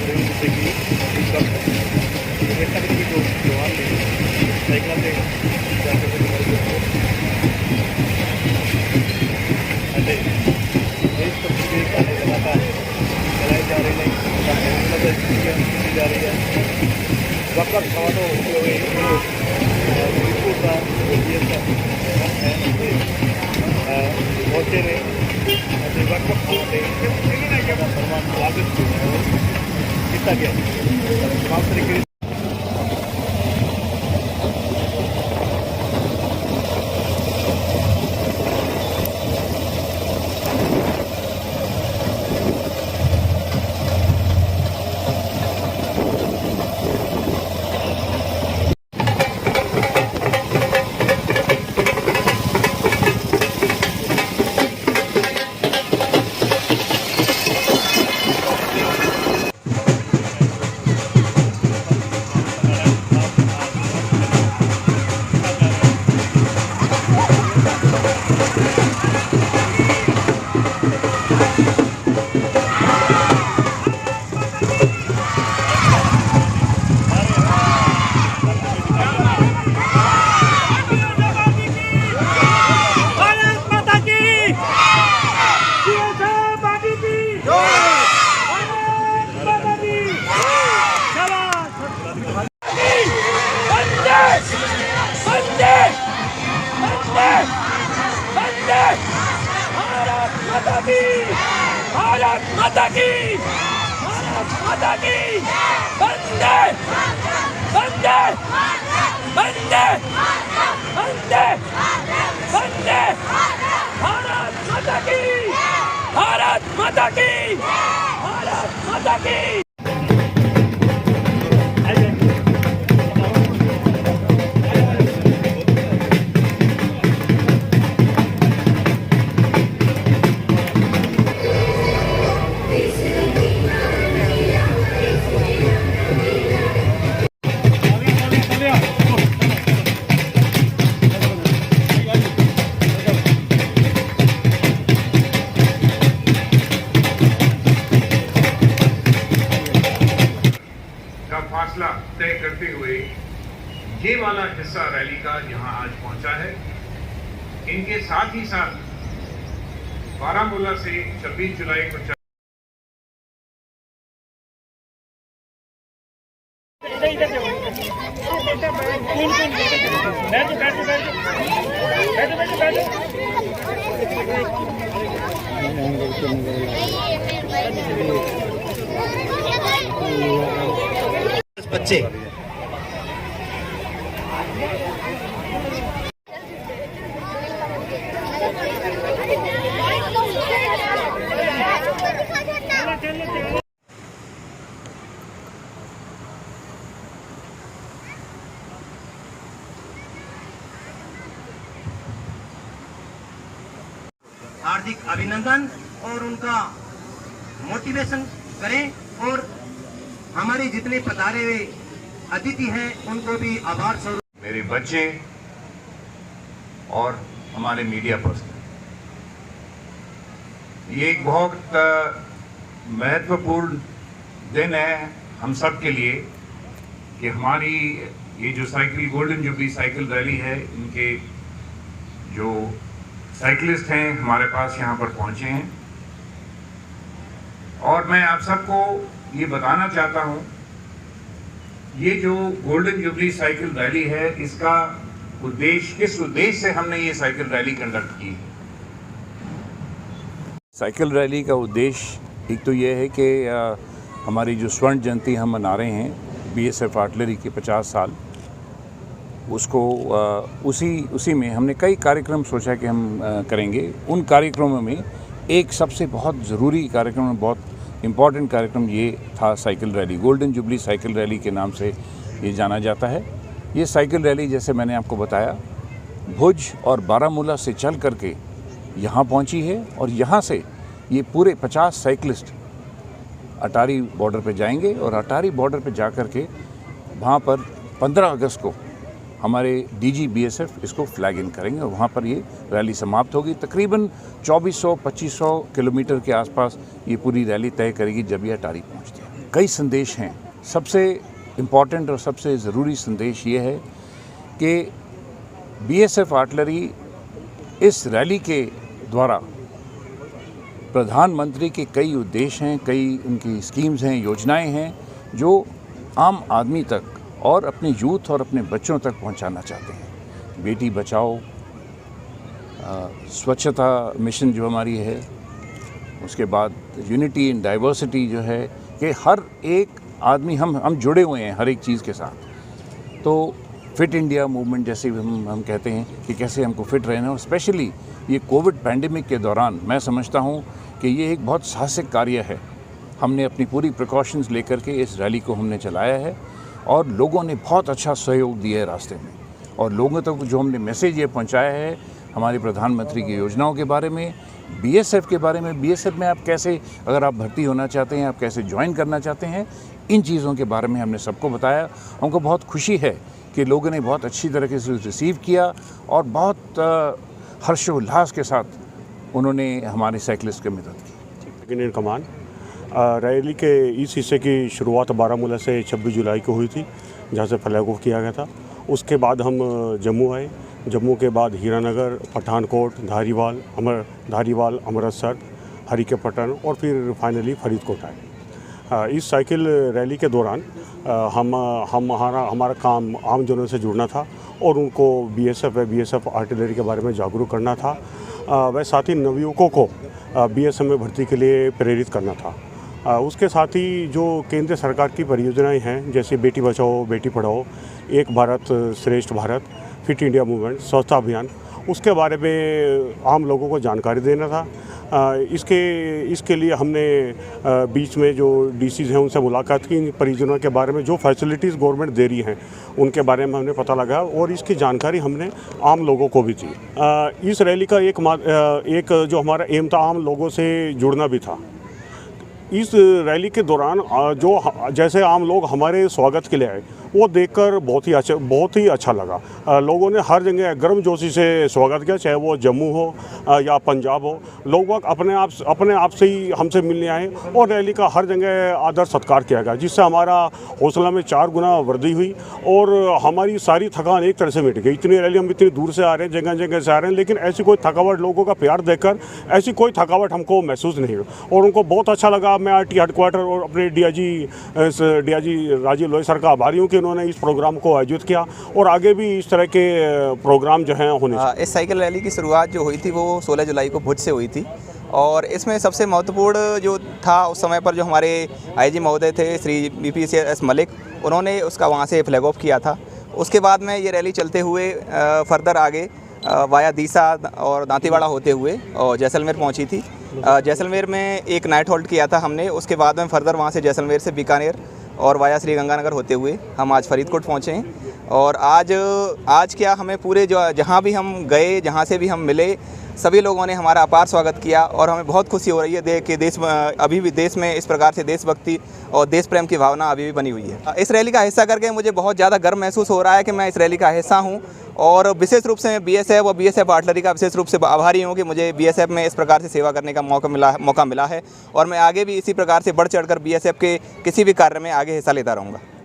जैसे कि देखा कि जो जवान ने साइकिल से जाकर देश को लगातार चलाई जा रही है जा रही है वक्त सवालों पहुँचे ने वक्त सन्मान स्वागत किया गया तमाम तरीके भारत माता की वंदे वंदे वंदे वंदे वंदे भारत माता की भारत माता की भारत माता की। फासला तय करते हुए ये वाला हिस्सा रैली का यहां आज पहुंचा है। इनके साथ ही साथ बारामूला से 26 जुलाई को बच्चे हार्दिक अभिनंदन और उनका मोटिवेशन करें और हमारे जितने पधारे हुए अतिथि हैं उनको भी आभार स्वरूप। मेरे बच्चे और हमारे मीडिया पर्सन, ये एक बहुत महत्वपूर्ण दिन है हम सब के लिए कि हमारी ये जो cycle golden jubilee cycle rally है, इनके जो साइकिलिस्ट हैं हमारे पास यहाँ पर पहुँचे हैं और मैं आप सबको ये बताना चाहता हूँ ये जो गोल्डन जुबली साइकिल रैली है इसका उद्देश्य, किस उद्देश्य से हमने ये साइकिल रैली कंडक्ट की। साइकिल रैली का उद्देश्य एक तो ये है कि हमारी जो स्वर्ण जयंती हम मना रहे हैं बीएसएफ आर्टिलरी के 50 साल, उसको उसी में हमने कई कार्यक्रम सोचा कि हम करेंगे। उन कार्यक्रमों में एक सबसे बहुत ज़रूरी कार्यक्रम, बहुत इम्पॉर्टेंट कार्यक्रम ये था cycle rally. Golden jubilee cycle rally के नाम से ये जाना जाता है। ये साइकिल रैली जैसे मैंने आपको बताया भुज और बारामूला से चल करके यहाँ पहुँची है और यहाँ से ये पूरे 50 साइकिलिस्ट अटारी बॉर्डर पे जाएंगे और अटारी बॉर्डर पे जा कर के वहाँ पर 15 अगस्त को हमारे डीजी बीएसएफ इसको फ्लैग इन करेंगे और वहाँ पर ये रैली समाप्त होगी। तकरीबन 2400-2500 किलोमीटर के आसपास ये पूरी रैली तय करेगी जब ये अटारी पहुँचती है। कई संदेश हैं। सबसे इम्पॉर्टेंट और सबसे ज़रूरी संदेश ये है कि बीएसएफ आर्टिलरी इस रैली के द्वारा प्रधानमंत्री के कई उद्देश्य हैं, कई उनकी स्कीम्स हैं, योजनाएं हैं जो आम आदमी तक और अपने यूथ और अपने बच्चों तक पहुंचाना चाहते हैं। बेटी बचाओ, स्वच्छता मिशन जो हमारी है, उसके बाद यूनिटी इन डाइवर्सिटी जो है, कि हर एक आदमी हम जुड़े हुए हैं हर एक चीज़ के साथ। तो फिट इंडिया मूवमेंट जैसे हम कहते हैं कि कैसे हमको फिट रहना है, और स्पेशली ये कोविड पैंडेमिक के दौरान मैं समझता हूँ कि ये एक बहुत साहसिक कार्य है। हमने अपनी पूरी प्रिकॉशंस लेकर के इस रैली को हमने चलाया है और लोगों ने बहुत अच्छा सहयोग दिया है रास्ते में। और लोगों तक जो हमने मैसेज ये पहुंचाया है हमारे प्रधानमंत्री की योजनाओं के बारे में, बीएसएफ के बारे में, बीएसएफ में आप कैसे, अगर आप भर्ती होना चाहते हैं, आप कैसे ज्वाइन करना चाहते हैं, इन चीज़ों के बारे में हमने सबको बताया। हमको बहुत खुशी है कि लोगों ने बहुत अच्छी तरीके से रिसीव किया और बहुत हर्षोल्लास के साथ उन्होंने हमारे साइकिलिस्ट की मदद की। सेकंड इन कमान रैली के इस हिस्से की शुरुआत बारामूला से 26 जुलाई को हुई थी, जहाँ से फ्लैग ऑफ किया गया था। उसके बाद हम जम्मू आए, जम्मू के बाद हीरानगर, पठानकोट, धारीवाल, अमृतसर, हरिकेपटन और फिर फाइनली फरीदकोट आए। इस साइकिल रैली के दौरान हमारा काम आम जनों से जुड़ना था और उनको बीएसएफ आर्टिलरी के बारे में जागरूक करना था। वह साथ ही नवयुवकों को बीएसएफ में भर्ती के लिए प्रेरित करना था। उसके साथ ही जो केंद्र सरकार की परियोजनाएं हैं, जैसे बेटी बचाओ बेटी पढ़ाओ, एक भारत श्रेष्ठ भारत, फिट इंडिया मूवमेंट, स्वच्छता अभियान, उसके बारे में आम लोगों को जानकारी देना था। इसके लिए हमने बीच में जो डीसीज हैं उनसे मुलाकात की। इन परियोजनाओं के बारे में जो फैसिलिटीज़ गवर्नमेंट दे रही हैं उनके बारे में हमने पता लगाया और इसकी जानकारी हमने आम लोगों को भी दी। इस रैली का एक जो हमारा एम था, आम लोगों से जुड़ना भी था। इस रैली के दौरान जो जैसे आम लोग हमारे स्वागत के लिए आए, वो देखकर बहुत ही अच्छा लगा। लोगों ने हर जगह गर्मजोशी से स्वागत किया, चाहे वो जम्मू हो या पंजाब हो। लोग अपने आप से ही हमसे मिलने आए और रैली का हर जगह आदर सत्कार किया गया, जिससे हमारा हौसला में 4 गुना वृद्धि हुई और हमारी सारी थकान एक तरह से मिट गई। इतनी रैली हम इतनी दूर से आ रहे हैं, जगह जगह से आ रहे हैं, लेकिन ऐसी कोई थकावट, लोगों का प्यार देखकर ऐसी कोई थकावट हमको महसूस नहीं हुई और उनको बहुत अच्छा लगा। मैं आरटी हेडक्वार्टर और अपने डीआईजी राजीव लोही सर का आभारी हूँ कि उन्होंने इस प्रोग्राम को आयोजित किया और आगे भी इस तरह के प्रोग्राम जो हैं होने चाहिए। इस साइकिल रैली की शुरुआत जो हुई थी वो 16 जुलाई को भुज से हुई थी और इसमें सबसे महत्वपूर्ण जो था, उस समय पर जो हमारे आईजी महोदय थे श्री BPS मलिक, उन्होंने उसका वहाँ से फ्लैग ऑफ किया था। उसके बाद में ये रैली चलते हुए फर्दर आगे वाया दीसा और दांतीवाड़ा होते हुए और जैसलमेर पहुँची थी। जैसलमेर में एक नाइट होल्ड किया था हमने। उसके बाद में फर्दर वहाँ से जैसलमेर से बीकानेर और वाया श्री गंगानगर होते हुए हम आज फरीदकोट पहुँचे हैं। और आज क्या, हमें पूरे जहाँ भी हम गए, जहाँ से भी हम मिले, सभी लोगों ने हमारा अपार स्वागत किया और हमें बहुत खुशी हो रही है देख के अभी भी देश में इस प्रकार से देशभक्ति और देश प्रेम की भावना अभी भी बनी हुई है। इस रैली का हिस्सा करके मुझे बहुत ज़्यादा गर्व महसूस हो रहा है कि मैं इस रैली का हिस्सा हूँ और विशेष रूप से मैं बीएसएफ और बीएसएफ आर्टिलरी का विशेष रूप से आभारी हूँ कि मुझे बीएसएफ में इस प्रकार से सेवा करने का मौका मिला है और मैं आगे भी इसी प्रकार से बढ़ चढ़कर बीएसएफ के किसी भी कार्य में आगे हिस्सा लेता रहूँगा।